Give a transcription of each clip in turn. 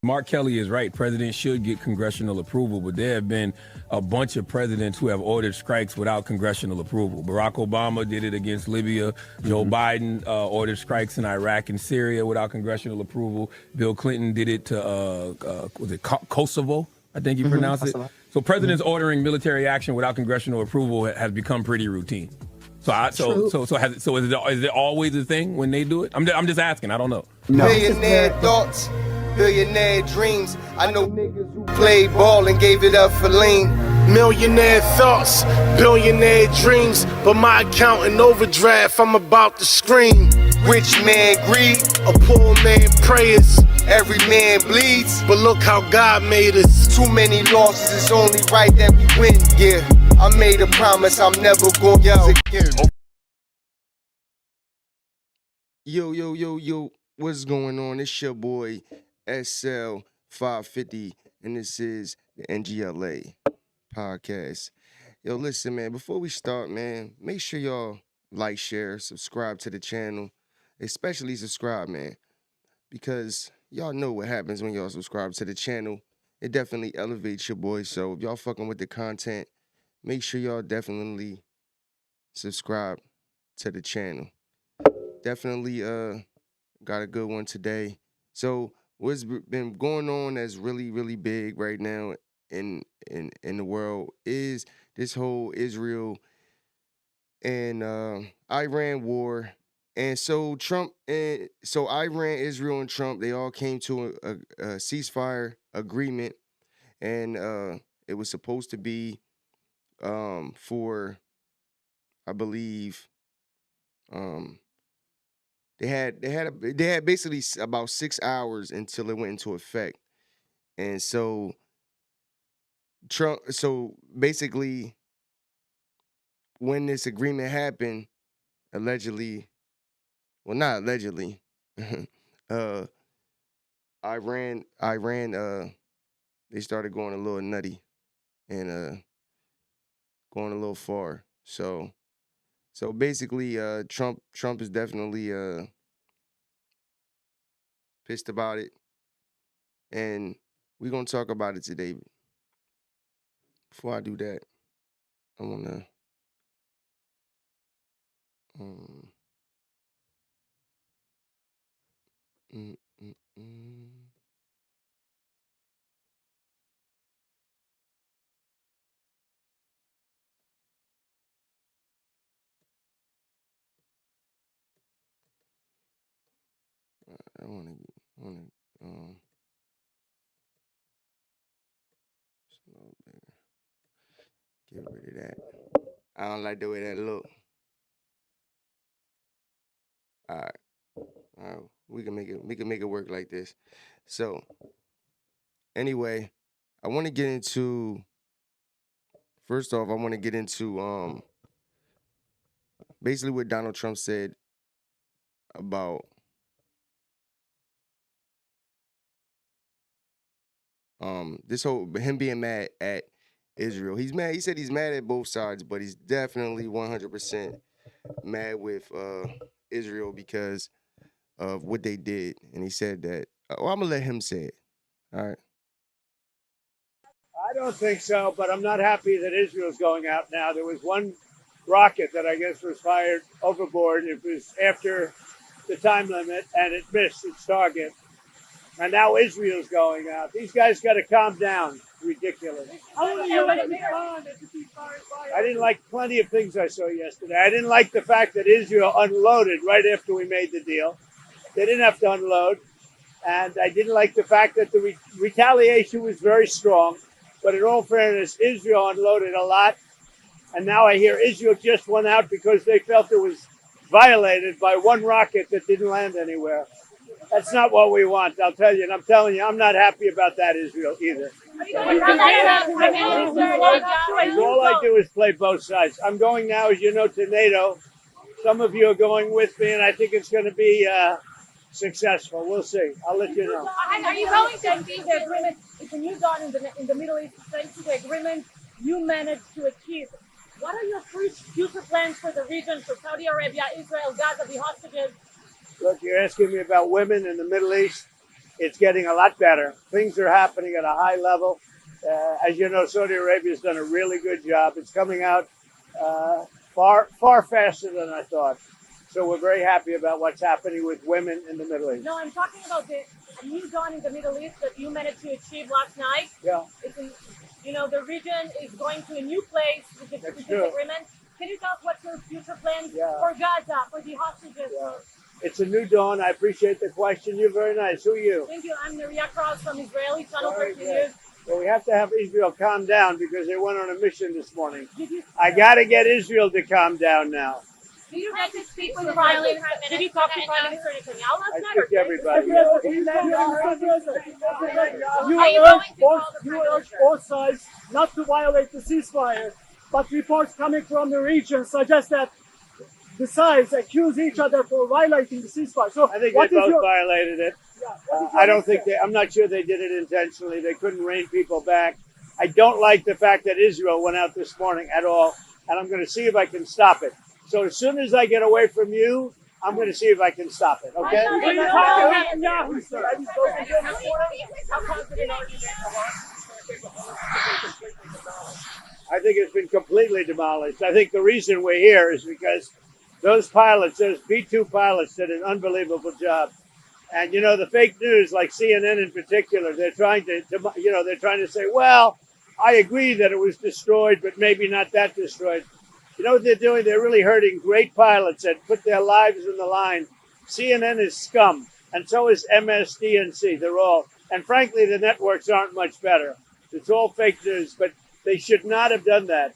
Mark Kelly is right. Presidents should get congressional approval, but there have been a bunch of presidents who have ordered strikes without congressional approval. Barack Obama did it against Libya. Joe Biden ordered strikes in Iraq and Syria without congressional approval. Bill Clinton did it to, Kosovo, I think you pronounce it. So presidents ordering military action without congressional approval has become pretty routine. So is it always a thing when they do it? I'm just asking. I don't know. No. Millionaire thoughts, billionaire dreams. I know niggas who played ball and gave it up for lean. Millionaire thoughts, billionaire dreams, but my account in overdraft, I'm about to scream. Rich man greed, A poor man prayers, every man bleeds. but look how God made us. Too many losses, it's only right that we win. Yeah, I made a promise I'm never gonna lose again. Yo, what's going on? It's your boy SL 550, and this is the N.G.L.A. podcast. Yo, listen, man, before we start, man, make sure y'all like, share, subscribe to the channel, especially subscribe, man, because y'all know what happens when y'all subscribe to the channel. It definitely elevates your boy, so if y'all fucking with the content, make sure y'all definitely subscribe to the channel. Definitely got a good one today. So what's been going on that's really, really big right now in the world is this whole Israel and Iran war. And so Iran, Israel, and Trump, they all came to a ceasefire agreement, and it was supposed to be for, I believe, they had basically about 6 hours until it went into effect. And so basically when this agreement happened, allegedly, well, not allegedly, Iran, they started going a little nutty and going a little far. So basically, Trump is definitely pissed about it, and we're gonna talk about it today. Before I do that, I wanna mm, mm, mm. I wanna slow bigger. Get rid of that. I don't like the way that look. All right, we can make it work like this. So anyway, I want to get into. First off, I want to get into basically what Donald Trump said about this whole him being mad at Israel. He's mad. He said he's mad at both sides, but he's definitely 100% mad with Israel because of what they did. And he said that. Well, I'm gonna let him say it. All right. I don't think so, but I'm not happy that Israel's going out now. There was one rocket that I guess was fired overboard. It was after the time limit, and it missed its target. And now Israel's going out. These guys got to calm down. Ridiculous. I didn't like plenty of things I saw yesterday. I didn't like the fact that Israel unloaded right after we made the deal. They didn't have to unload. And I didn't like the fact that the retaliation was very strong. But in all fairness, Israel unloaded a lot. And now I hear Israel just went out because they felt it was violated by one rocket that didn't land anywhere. That's not what we want, I'll tell you. And I'm telling you, I'm not happy about that, Israel, either. All I do is play both sides. I'm going now, as you know, to NATO. Some of you are going with me, and I think it's going to be successful. We'll see. I'll let you know. Are you going to see the agreement? It's a new dawn in the Middle East. Thanks to the agreement you managed to achieve. What are your future plans for the region, for Saudi Arabia, Israel, Gaza, the hostages? Look, you're asking me about women in the Middle East. It's getting a lot better. Things are happening at a high level. As you know, Saudi Arabia has done a really good job. It's coming out far faster than I thought. So we're very happy about what's happening with women in the Middle East. No, I'm talking about the new dawn in the Middle East that you managed to achieve last night. Yeah. It's in, the region is going to a new place with this true. agreement. Can you tell us what's your future plans Yeah. for Gaza, for the hostages? Yeah. It's a new dawn. I appreciate the question. You're very nice. Who are you? Thank you. I'm Maria Cross from Israeli Channel Very 13 good. News. Well, we have to have Israel calm down because they went on a mission this morning. I got to get Israel to calm down now. Did you get to speak with Prime Minister? Did you talk to Prime Minister Netanyahu last I night? speak to everybody. You urge both sides not to violate the ceasefire, but reports coming from the region suggest that the sides accuse each other for violating the ceasefire. So I think they both violated it. I don't think I'm not sure they did it intentionally. They couldn't rein people back. I don't like the fact that Israel went out this morning at all, and I'm going to see if I can stop it. So as soon as I get away from you, I'm going to see if I can stop it. Okay? I think it's been completely demolished. I think the reason we're here is because those pilots, those B-2 pilots, did an unbelievable job. And the fake news, like CNN in particular, they're trying to say, well, I agree that it was destroyed, but maybe not that destroyed. You know what they're doing? They're really hurting great pilots that put their lives in the line. CNN is scum, and so is MSDNC. They're all, and frankly, the networks aren't much better. It's all fake news, but they should not have done that.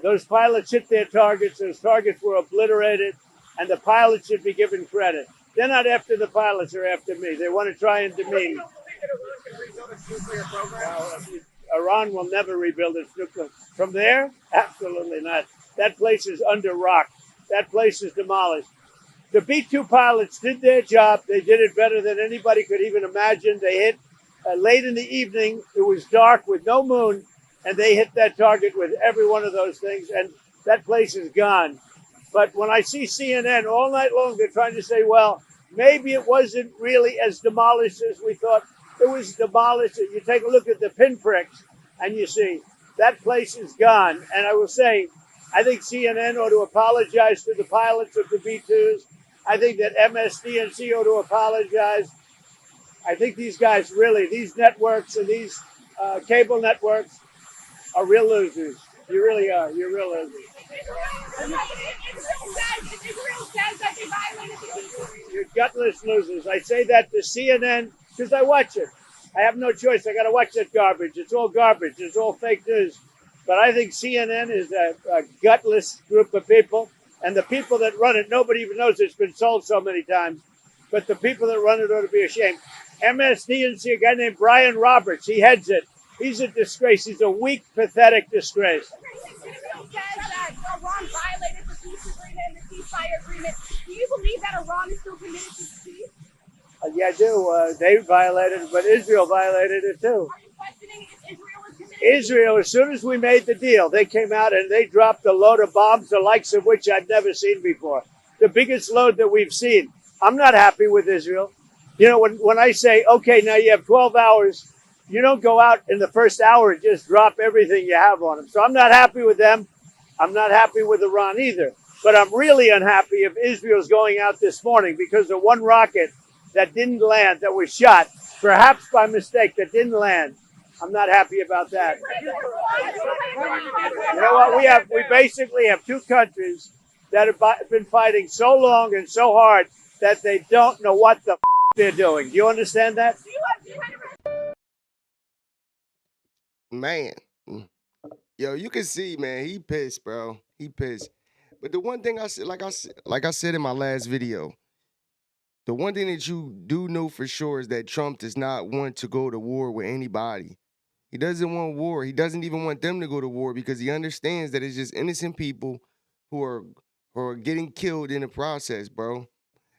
Those pilots hit their targets. Those targets were obliterated, and the pilots should be given credit. They're not after the pilots; they're after me. They want to try and demean. Iran will never rebuild its nuclear. From there, absolutely not. That place is under rock. That place is demolished. The B-2 pilots did their job. They did it better than anybody could even imagine. They hit late in the evening. It was dark with no moon, and they hit that target with every one of those things, and that place is gone. But when I see CNN all night long, they're trying to say, well, maybe it wasn't really as demolished as we thought. It was demolished. You take a look at the pinpricks, and you see that place is gone. And I will say, I think CNN ought to apologize to the pilots of the B-2s. I think that MSDNC ought to apologize. I think these guys really, these networks and these cable networks are real losers. You really are. You're real losers. Israel says that they violated the peace. You're gutless losers. I say that to CNN because I watch it. I have no choice. I got to watch that garbage. It's all garbage. It's all fake news. But I think CNN is a gutless group of people. And the people that run it, nobody even knows it's been sold so many times. But the people that run it ought to be ashamed. MSDNC, a guy named Brian Roberts, he heads it. He's a disgrace. He's a weak, pathetic disgrace. Israel says that Iran violated the peace agreement and the ceasefire agreement. Do you believe that Iran is still committed to peace? Yeah, I do. They violated it, but Israel violated it too. Are you questioning if Israel is committed? Israel, as soon as we made the deal, they came out and they dropped a load of bombs, the likes of which I'd never seen before. The biggest load that we've seen. I'm not happy with Israel. When I say, okay, now you have 12 hours, you don't go out in the first hour and just drop everything you have on them. So I'm not happy with them. I'm not happy with Iran either. But I'm really unhappy if Israel's going out this morning because of one rocket that didn't land, that was shot, perhaps by mistake, that didn't land. I'm not happy about that. You know what? We basically have two countries that have been fighting so long and so hard that they don't know what the they're doing. Do you understand that? Man, yo, you can see, man, he pissed, bro. He pissed. But the one thing I said, like I said in my last video, the one thing that you do know for sure is that Trump does not want to go to war with anybody. He doesn't want war. He doesn't even want them to go to war because he understands that it's just innocent people who are getting killed in the process, bro.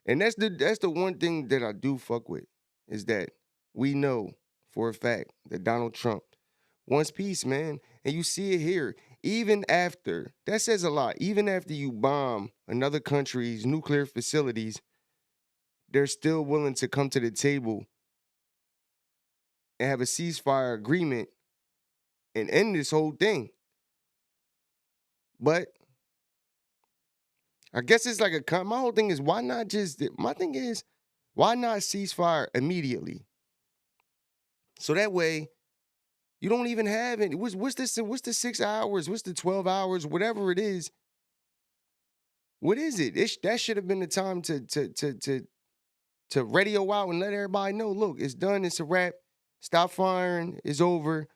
And that's the one thing that I do fuck with is that we know for a fact that Donald Trump wants peace, man. And you see it here. Even after, that says a lot. Even after you bomb another country's nuclear facilities, they're still willing to come to the table and have a ceasefire agreement and end this whole thing. But I guess it's like my whole thing is, why not just, my thing is, why not ceasefire immediately? So that way, you don't even have it. What's the 6 hours? What's the 12 hours? Whatever it is. What is it? That should have been the time to radio out and let everybody know, look, it's done, it's a wrap. Stop firing, it's over.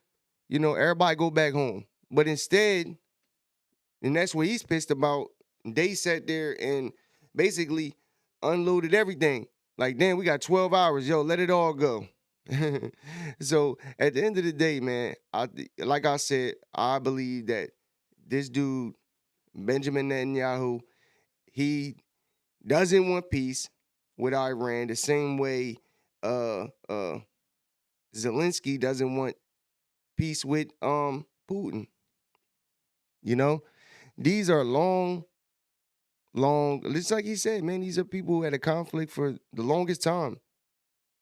You know, everybody go back home. But instead, and that's what he's pissed about, they sat there and basically unloaded everything. Like, damn, we got 12 hours. Yo, let it all go. So at the end of the day, man, like I said, I believe that this dude, Benjamin Netanyahu, he doesn't want peace with Iran the same way Zelensky doesn't want peace with Putin. You know, these are long, just like he said, man, these are people who had a conflict for the longest time.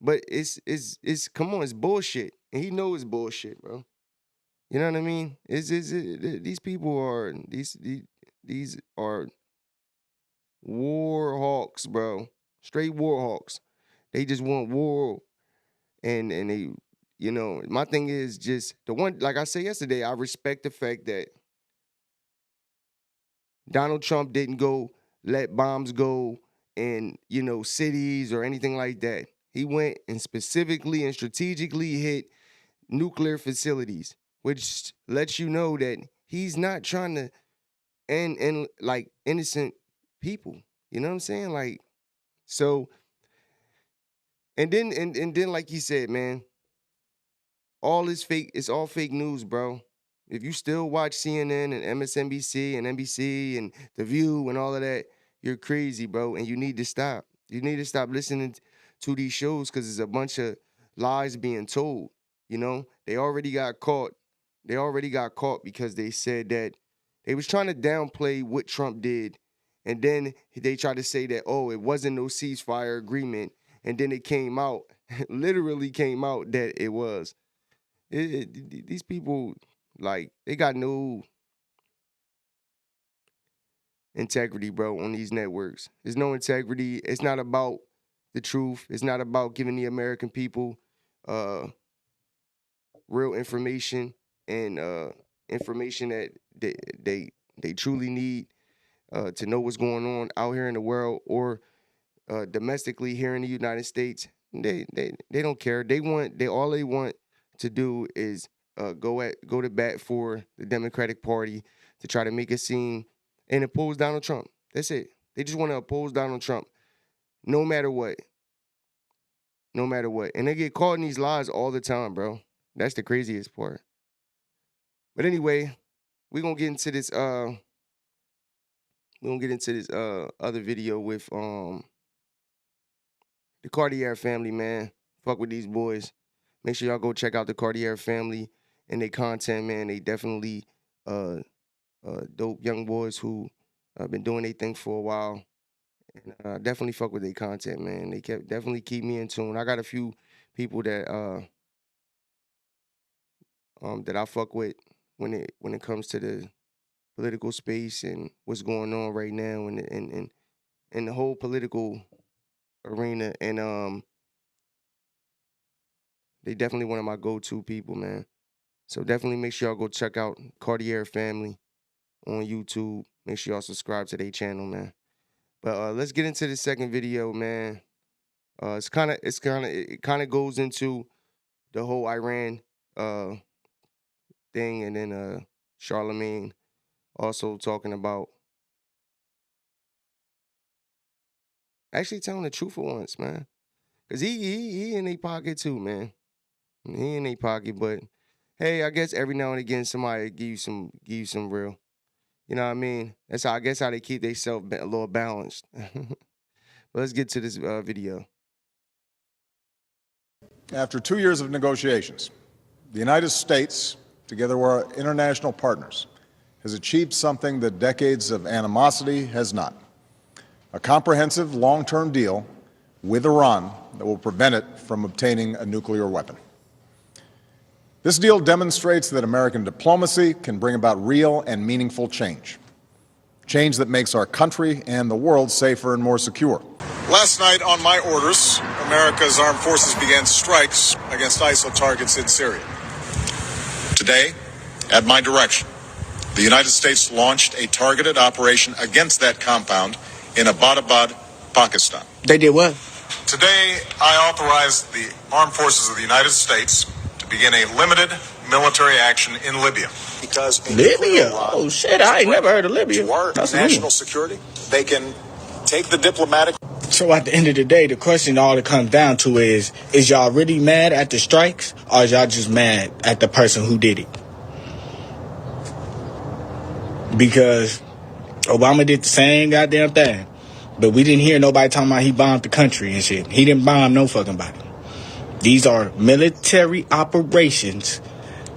But it's come on, it's bullshit. And he knows it's bullshit, bro. You know what I mean? These people are these are war hawks, bro. Straight war hawks. They just want war, and they, you know, my thing is just the one, like I said yesterday, I respect the fact that Donald Trump didn't go let bombs go in, you know, cities or anything like that. He went and specifically and strategically hit nuclear facilities, which lets you know that he's not trying to end like innocent people. You know what I'm saying? Like, so, and then like he said, man, all is fake. It's all fake news, bro. If you still watch CNN and MSNBC and NBC and The View and all of that, you're crazy, bro, and you need to stop. You need to stop listening to these shows because there's a bunch of lies being told. You know, they already got caught. They already got caught because they said that they was trying to downplay what Trump did, and then they tried to say that, oh, it wasn't no ceasefire agreement, and then it came out, literally came out that it was. These people, like, they got no integrity, bro, on these networks. There's no integrity. It's not about the truth. It's not about giving the American people real information and information that they truly need to know what's going on out here in the world or domestically here in the United States. They don't care. All they want to do is go to bat for the Democratic Party to try to make it seem and oppose Donald Trump. That's it. They just want to oppose Donald Trump no matter what. No matter what. And they get caught in these lies all the time, bro. That's the craziest part. But anyway, we're gonna get into this other video with the Cartier family, man. Fuck with these boys. Make sure y'all go check out the Cartier family and their content, man. They definitely dope young boys who been doing their thing for a while. And definitely fuck with their content, man. They definitely keep me in tune. I got a few people that that I fuck with when it comes to the political space and what's going on right now and the whole political arena. And they definitely one of my go-to people, man. So definitely make sure y'all go check out Cartier Family on YouTube. Make sure y'all subscribe to their channel, man. But let's get into the second video, man. It kind of goes into the whole Iran thing, and then Charlamagne also talking about actually telling the truth for once, man. Cause he in their pocket too, man. He in their pocket, but hey, I guess every now and again somebody give you some real. You know what I mean? That's how they keep themselves a little balanced. But let's get to this video. After 2 years of negotiations, the United States, together with our international partners, has achieved something that decades of animosity has not: a comprehensive long-term deal with Iran that will prevent it from obtaining a nuclear weapon. This deal demonstrates that American diplomacy can bring about real and meaningful change. Change that makes our country and the world safer and more secure. Last night, on my orders, America's armed forces began strikes against ISIL targets in Syria. Today, at my direction, the United States launched a targeted operation against that compound in Abbottabad, Pakistan. They did what? Today, I authorized the armed forces of the United States to begin a limited military action in Libya. Because Libya? Oh shit, I ain't never heard of Libya. That's national security. They can take the diplomatic. So at the end of the day, the question all it comes down to is y'all really mad at the strikes, or is y'all just mad at the person who did it? Because Obama did the same goddamn thing, but we didn't hear nobody talking about he bombed the country and shit. He didn't bomb no fucking body. These are military operations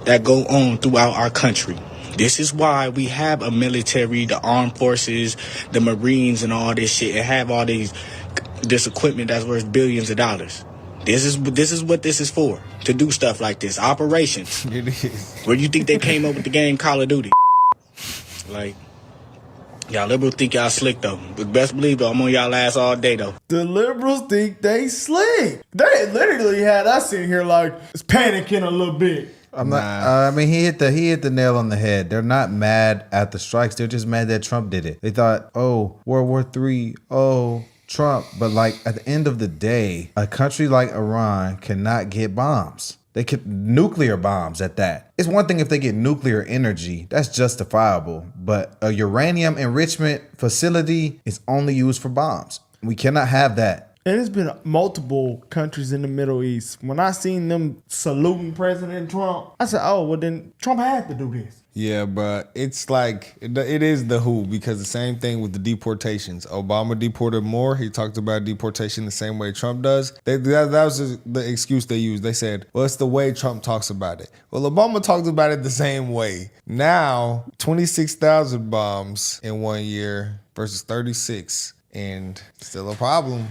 that go on throughout our country. This is why we have a military, the armed forces, the Marines, and all this shit, and have all this equipment that's worth billions of dollars. This is what this is for, to do stuff like this, operations. It is. Where you think they came up with the game Call of Duty? Like, y'all liberals think y'all slick though, but best believe though, I'm on y'all ass all day though. The liberals think they slick. They literally had us in here like it's panicking a little bit. I'm not. I mean, he hit the nail on the head. They're not mad at the strikes. They're just mad that Trump did it. They thought, oh, World War III, oh, Trump. But like at the end of the day, a country like Iran cannot get bombs. They get nuclear bombs at that. It's one thing if they get nuclear energy, that's justifiable. But a uranium enrichment facility is only used for bombs. We cannot have that. And it's been multiple countries in the Middle East. When I seen them saluting President Trump, I said, oh, well then Trump had to do this. Yeah, but it's like, it is the who, because the same thing with the deportations. Obama deported more. He talked about deportation the same way Trump does. That was the excuse they used. They said, well, it's the way Trump talks about it. Well, Obama talks about it the same way. Now, 26,000 bombs in 1 year versus 36, and still a problem.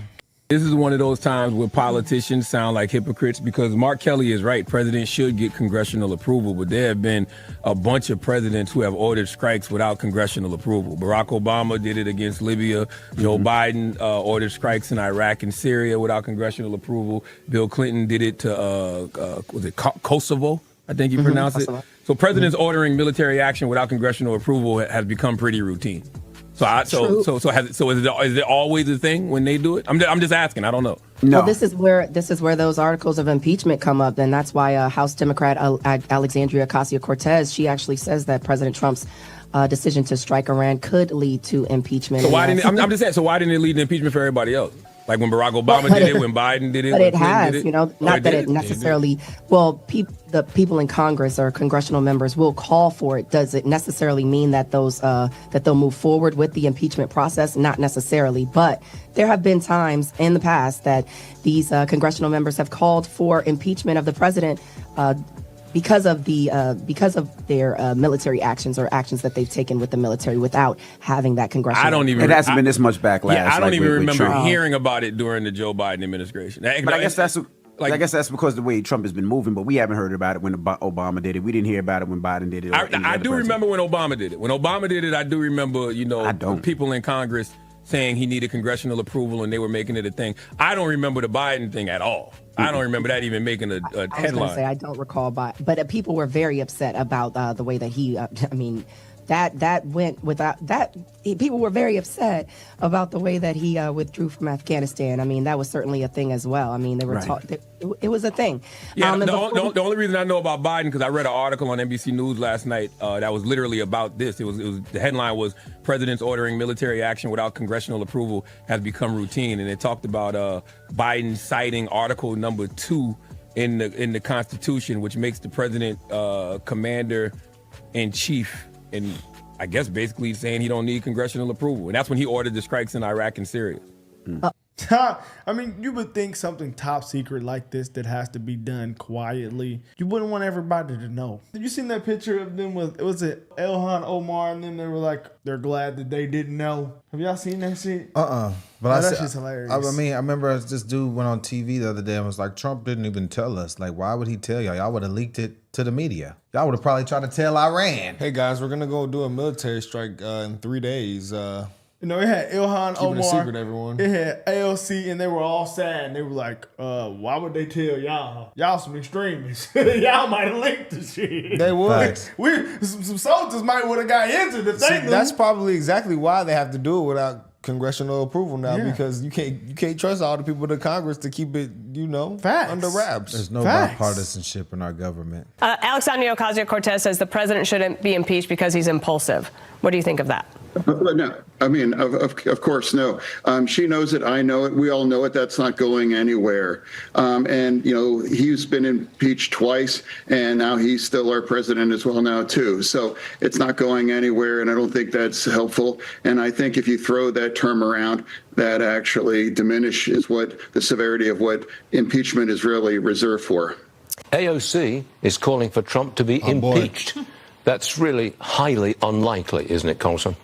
This is one of those times where politicians sound like hypocrites, because Mark Kelly is right. Presidents should get congressional approval, but there have been a bunch of presidents who have ordered strikes without congressional approval. Barack Obama did it against Libya. Joe Biden ordered strikes in Iraq and Syria without congressional approval. Bill Clinton did it to, Kosovo? I think you pronounce it. So presidents ordering military action without congressional approval has become pretty routine. So is it always a thing when they do it? I'm just asking. I don't know. No. Well, this is where those articles of impeachment come up, and that's why House Democrat Alexandria Ocasio-Cortez, she actually says that President Trump's decision to strike Iran could lead to impeachment. So why didn't I'm just saying? So why didn't it lead to impeachment for everybody else? Like when Barack Obama did it, when Biden did it, but when it Clinton has, did it? you know, not that it necessarily. Well, the people in Congress or congressional members will call for it. Does it necessarily mean that that they'll move forward with the impeachment process? Not necessarily, but there have been times in the past that these congressional members have called for impeachment of the president. Because of their military actions or actions that they've taken with the military without having that congressional. It hasn't been this much backlash. Yeah, I don't even remember hearing about it during the Joe Biden administration. But I guess that's because the way Trump has been moving. But we haven't heard about it when Obama did it. We didn't hear about it when Biden did it. I do remember when Obama did it. When Obama did it, I do remember. People in Congress saying he needed congressional approval and they were making it a thing. I don't remember the Biden thing at all. I don't remember that even making a headline. I was going to say I don't recall, but people were very upset about the way that he. That went without that. People were very upset about the way that he withdrew from Afghanistan. I mean, that was certainly a thing as well. I mean, they were it was a thing. Yeah, the only reason I know about Biden because I read an article on NBC News last night that was literally about this. It was the headline was "Presidents ordering military action without congressional approval has become routine," and it talked about Biden citing Article Number 2 in the Constitution, which makes the president commander in chief. And I guess basically saying he don't need congressional approval. And that's when he ordered the strikes in Iraq and Syria. I mean, you would think something top secret like this that has to be done quietly, you wouldn't want everybody to know. Have you seen that picture of them with, was it Ilhan Omar, and then they were like, they're glad that they didn't know? Have y'all seen that shit? But that shit's hilarious. I mean, I remember this dude went on TV the other day and was like, Trump didn't even tell us. Like, why would he tell y'all? Y'all would have leaked it to the media. Y'all would have probably tried to tell Iran. Hey guys, we're gonna go do a military strike in 3 days. You know, it had Ilhan Omar. Keeping it secret, everyone. It had AOC, and they were all sad. And they were like, why would they tell y'all? Y'all some extremists. Y'all might have linked the shit. They would. Some soldiers might would have got injured if they knew. That's probably exactly why they have to do it without congressional approval now, because you can't trust all the people in Congress to keep it, under wraps. There's no bipartisanship in our government. Alexandria Ocasio-Cortez says the president shouldn't be impeached because he's impulsive. What do you think of that? No, I mean, of course, no. She knows it. I know it. We all know it. That's not going anywhere. And, he's been impeached twice, and now he's still our president as well now, too. So it's not going anywhere, and I don't think that's helpful. And I think if you throw that term around, that actually diminishes the severity of what impeachment is really reserved for. AOC is calling for Trump to be impeached. That's really highly unlikely, isn't it, Congressman?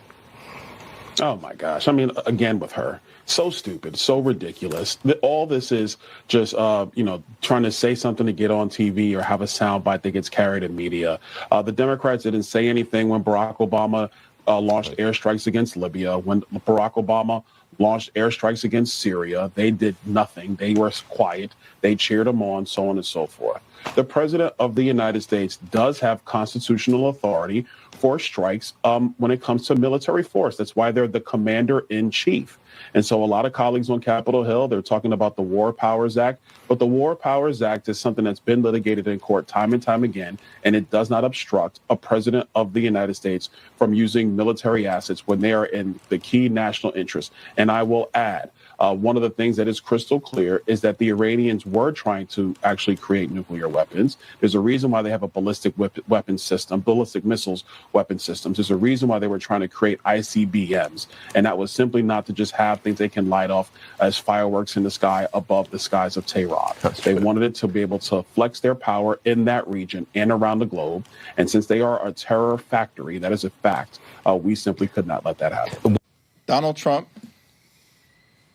Oh, my gosh. I mean, again, with her, so stupid, so ridiculous. All this is just, trying to say something to get on TV or have a soundbite that gets carried in media. The Democrats didn't say anything when Barack Obama launched airstrikes against Libya. When Barack Obama launched airstrikes against Syria, they did nothing. They were quiet. They cheered him on, so on and so forth. The president of the United States does have constitutional authority for strikes when it comes to military force. That's why they're the commander in chief. And so a lot of colleagues on Capitol Hill, they're talking about the War Powers Act. But the War Powers Act is something that's been litigated in court time and time again, and it does not obstruct a president of the United States from using military assets when they are in the key national interest. And I will add, one of the things that is crystal clear is that the Iranians were trying to actually create nuclear weapons. There's a reason why they have a ballistic weapon system, ballistic missiles weapon systems. There's a reason why they were trying to create ICBMs. And that was simply not to just have things they can light off as fireworks in the sky above the skies of Tehran. They wanted it to be able to flex their power in that region and around the globe. And since they are a terror factory, that is a fact, we simply could not let that happen. Donald Trump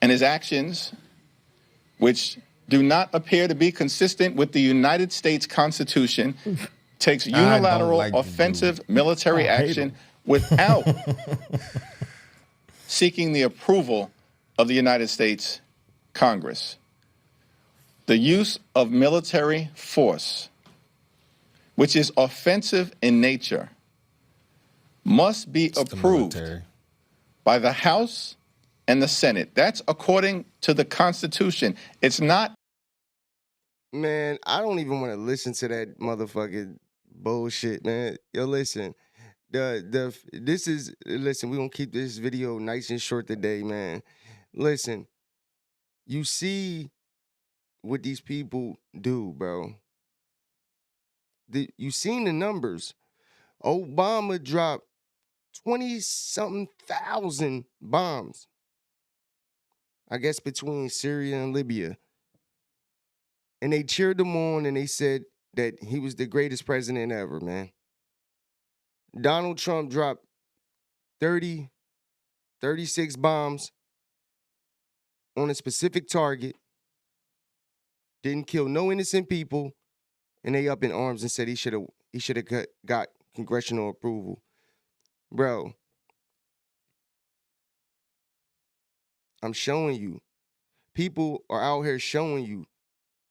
and his actions, which do not appear to be consistent with the United States Constitution, takes unilateral offensive military action without seeking the approval of the United States Congress. The use of military force, which is offensive in nature, must be approved by the House and the Senate. That's according to the Constitution. It's not. Man, I don't even want to listen to that motherfucking bullshit, man. Yo, listen. Listen, we're gonna keep this video nice and short today, man. Listen, you see what these people do, bro. You seen the numbers. Obama dropped 20-something thousand bombs, I guess, between Syria and Libya. And they cheered him on, and they said that he was the greatest president ever, man. Donald Trump dropped 36 bombs on a specific target, didn't kill no innocent people, and they up in arms and said he should have got congressional approval. Bro, I'm showing you. People are out here showing you.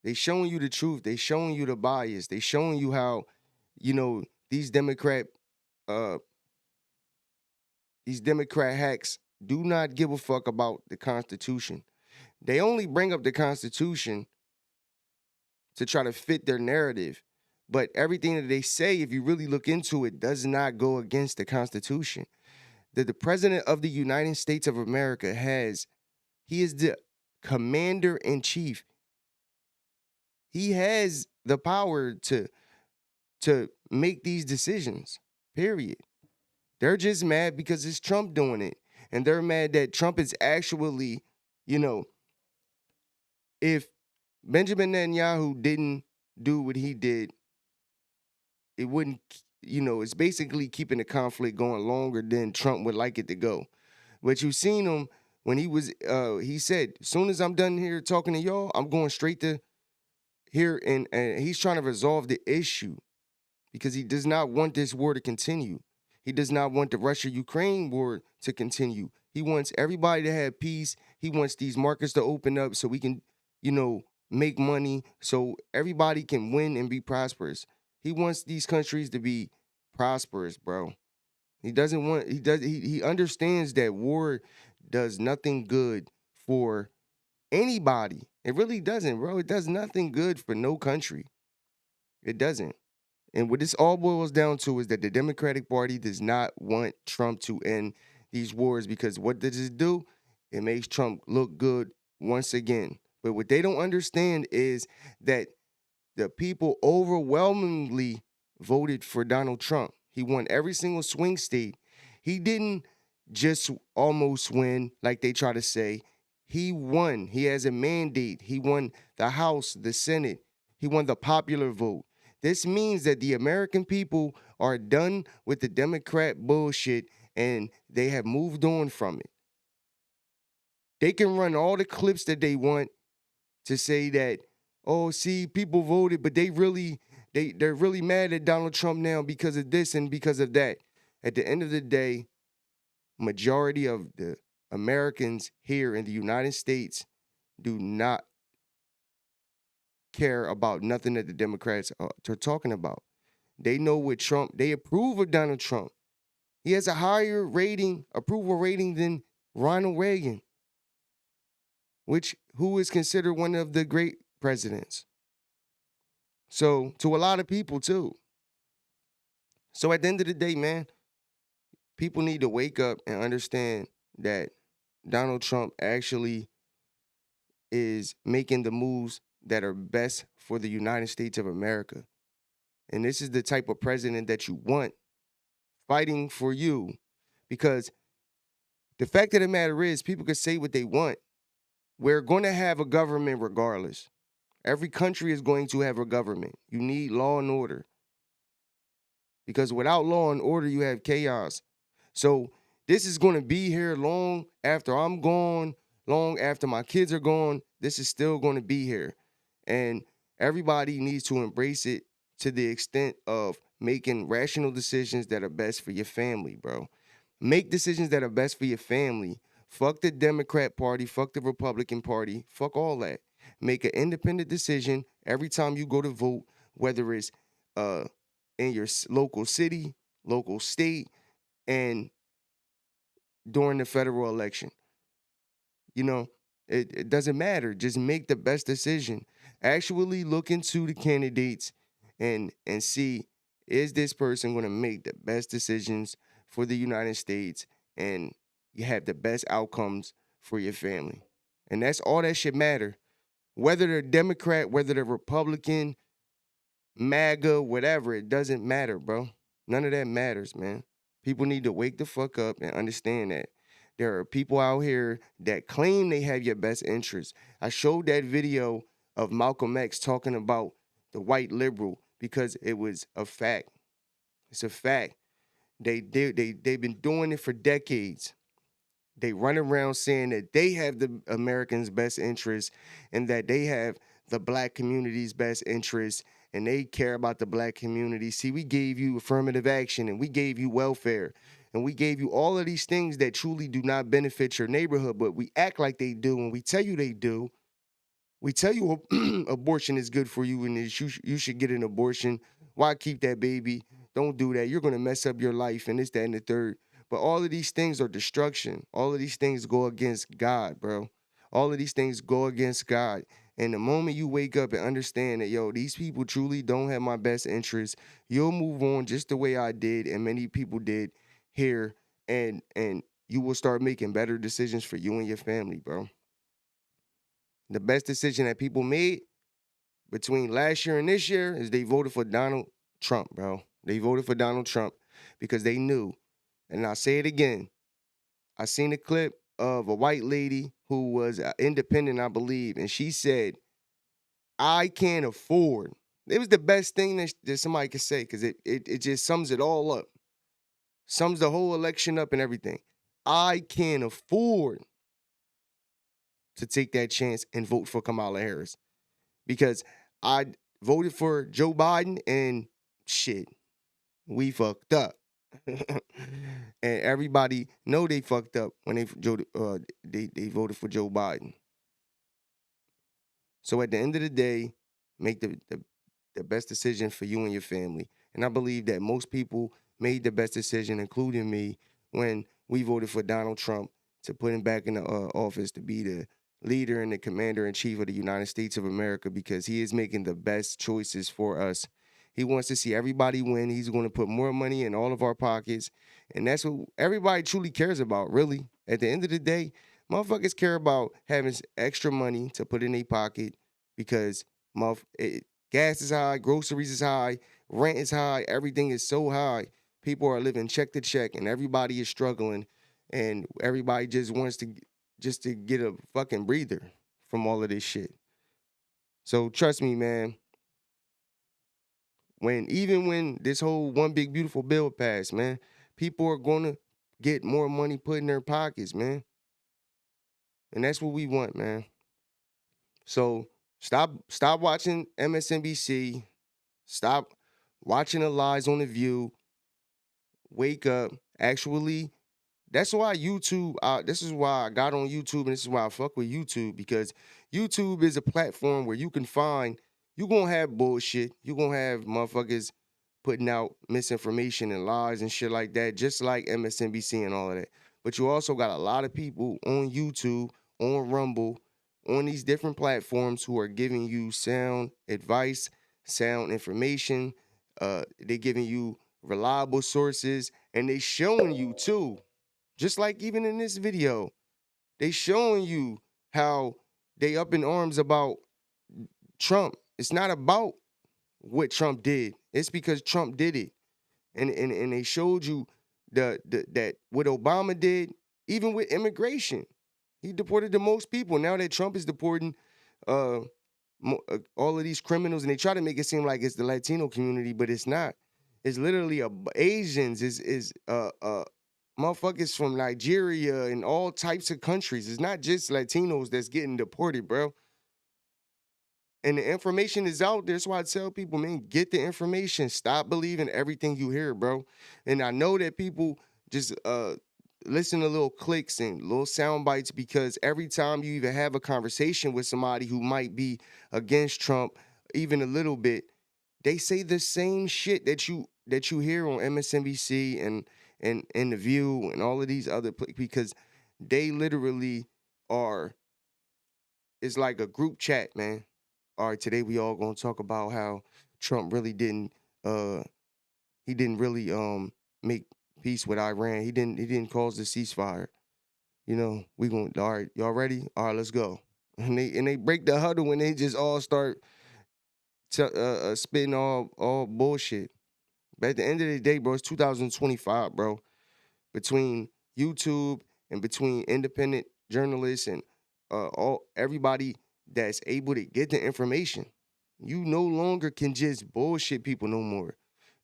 They showing you the truth. They showing you the bias. They showing you how, these Democrat hacks do not give a fuck about the Constitution. They only bring up the Constitution to try to fit their narrative. But everything that they say, if you really look into it, does not go against the Constitution. That the President of the United States of America he is the commander-in-chief. He has the power to make these decisions, period. They're just mad because it's Trump doing it. And they're mad that Trump is actually, if Benjamin Netanyahu didn't do what he did, it wouldn't, it's basically keeping the conflict going longer than Trump would like it to go. But you've seen him when he said, as soon as I'm done here talking to y'all, I'm going straight to here, and he's trying to resolve the issue because he does not want this war to continue. He does not want the Russia-Ukraine war to continue. He wants everybody to have peace. He wants these markets to open up so we can, make money, so everybody can win and be prosperous. He wants these countries to be prosperous, bro. He understands that war does nothing good for anybody. It really doesn't, bro. It does nothing good for no country. It doesn't. And what this all boils down to is that the Democratic Party does not want Trump to end these wars, because what does it do? It makes Trump look good once again. But what they don't understand is that the people overwhelmingly voted for Donald Trump. He won every single swing state. He didn't just almost win like they try to say. He won. He has a mandate. He won the House, the Senate. He won the popular vote. This means that the American people are done with the Democrat bullshit and they have moved on from it. They can run all the clips that they want to say that, oh, see, people voted, but they're really mad at Donald Trump now because of this and because of that. At the end of the day, majority of the Americans here in the United States do not care about nothing that the Democrats are talking about. They know what Trump, they approve of Donald Trump. He has a higher approval rating than Ronald Reagan, who is considered one of the great presidents. So, to a lot of people too. So at the end of the day, man, people need to wake up and understand that Donald Trump actually is making the moves that are best for the United States of America. And this is the type of president that you want fighting for you. Because the fact of the matter is, people can say what they want. We're going to have a government regardless. Every country is going to have a government. You need law and order. Because without law and order, you have chaos. So this is going to be here long after I'm gone, long after my kids are gone. This is still going to be here. And everybody needs to embrace it to the extent of making rational decisions that are best for your family, bro. Make decisions that are best for your family. Fuck the Democrat Party, fuck the Republican Party, fuck all that. Make an independent decision every time you go to vote, whether it's in your local city, local state, and during the federal election. It doesn't matter. Just make the best decision. Actually look into the candidates and see, is this person going to make the best decisions for the United States and you have the best outcomes for your family. And that's all that should matter. Whether they're Democrat, whether they're Republican, MAGA, whatever, it doesn't matter, bro. None of that matters, man. People need to wake the fuck up and understand that there are people out here that claim they have your best interests. I showed that video of Malcolm X talking about the white liberal because it was a fact. It's a fact. They've been doing it for decades. They run around saying that they have the Americans' best interests and that they have the black community's best interests and they care about the black community. See, we gave you affirmative action and we gave you welfare and we gave you all of these things that truly do not benefit your neighborhood, but we act like they do and we tell you they do. We tell you abortion is good for you and you should get an abortion. Why keep that baby? Don't do that. You're going to mess up your life and this, that, and the third. But all of these things are destruction. All of these things go against God, bro. All of these things go against God. And the moment you wake up and understand that, yo, these people truly don't have my best interest, you'll move on just the way I did and many people did here. And you will start making better decisions for you and your family, bro. The best decision that people made between last year and this year is they voted for Donald Trump, bro. They voted for Donald Trump because they knew. And I'll say it again. I seen a clip of a white lady who was independent, I believe, and she said, I can't afford. It was the best thing that somebody could say because it just sums it all up. Sums the whole election up and everything. I can't afford to take that chance and vote for Kamala Harris because I voted for Joe Biden and shit, we fucked up. And everybody know they fucked up when they voted for Joe Biden. So at the end of the day, make the best decision for you and your family. And I believe that most people made the best decision, including me, when we voted for Donald Trump to put him back in the office to be the leader and the commander-in-chief of the United States of America, because he is making the best choices for us. He wants to see everybody win. He's going to put more money in all of our pockets. And that's what everybody truly cares about, really. At the end of the day, motherfuckers care about having extra money to put in their pocket because gas is high, groceries is high, rent is high, everything is so high. People are living check to check and everybody is struggling and everybody just wants to get a fucking breather from all of this shit. So trust me, man. Even when this whole one big beautiful bill passed, man, people are gonna get more money put in their pockets, man. And that's what we want, man. So stop watching MSNBC. Stop watching the lies on The View. Wake up. Actually, that's why YouTube, this is why I got on YouTube, and this is why I fuck with YouTube, because YouTube is a platform where you can find, you're going to have bullshit. You're going to have motherfuckers putting out misinformation and lies and shit like that, just like MSNBC and all of that. But you also got a lot of people on YouTube, on Rumble, on these different platforms who are giving you sound advice, sound information. They're giving you reliable sources, and they showing you too. Just like even in this video, they showing you how they up in arms about Trump. It's not about what Trump did. It's because Trump did it. And they showed you that what Obama did, even with immigration. He deported the most people. Now that Trump is deporting all of these criminals, and they try to make it seem like it's the Latino community, but it's not. It's literally Asians, motherfuckers from Nigeria and all types of countries. It's not just Latinos that's getting deported, bro. And the information is out there. That's why I tell people, man, get the information. Stop believing everything you hear, bro. And I know that people just listen to little clicks and little sound bites, because every time you even have a conversation with somebody who might be against Trump, even a little bit, they say the same shit that you hear on MSNBC and The View and all of these other because they literally are. It's like a group chat, man. All right, today we all gonna talk about how Trump really didn't really make peace with Iran. He didn't cause the ceasefire. You know, we gonna, all right, y'all ready? All right, let's go. And they break the huddle when they just all start spitting all bullshit. But at the end of the day, bro, it's 2025, bro. Between YouTube and between independent journalists and everybody that's able to get the information, you no longer can just bullshit people no more.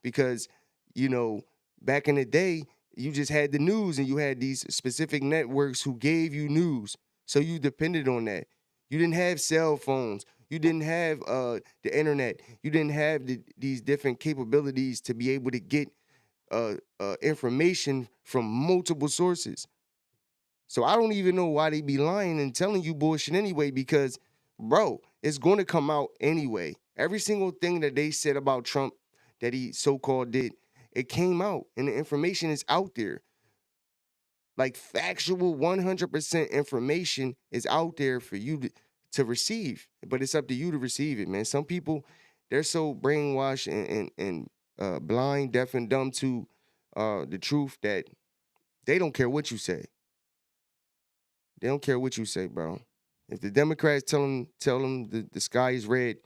Because, you know, back in the day, you just had the news and you had these specific networks who gave you news. So you depended on that. You didn't have cell phones. You didn't have the internet. You didn't have these different capabilities to be able to get information from multiple sources. So I don't even know why they be lying and telling you bullshit anyway, because, bro, it's going to come out anyway. Every single thing that they said about Trump that he so-called did, it came out and the information is out there. Like factual 100% information is out there for you to receive, but it's up to you to receive it, man. Some people, they're so brainwashed and blind, deaf, and dumb to the truth that they don't care what you say. They don't care what you say, bro. If the Democrats tell them the sky is red,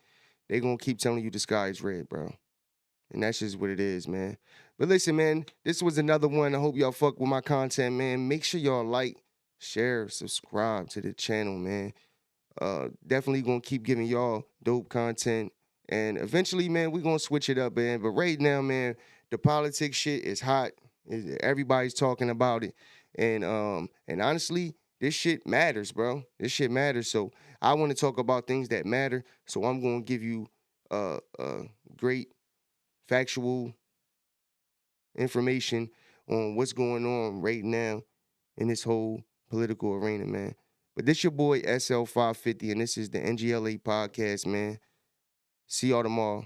they gonna keep telling you the sky is red, bro. And that's just what it is, man. But listen, man, this was another one. I hope y'all fuck with my content, man. Make sure y'all like, share, subscribe to the channel, man. Definitely gonna keep giving y'all dope content. And eventually, man, we're gonna switch it up, man. But right now, man, the politics shit is hot. Everybody's talking about it. And honestly, this shit matters, bro. This shit matters. So I want to talk about things that matter. So I'm gonna give you great factual information on what's going on right now in this whole political arena, man. But this your boy SL550, and this is the NGLA podcast, man. See y'all tomorrow.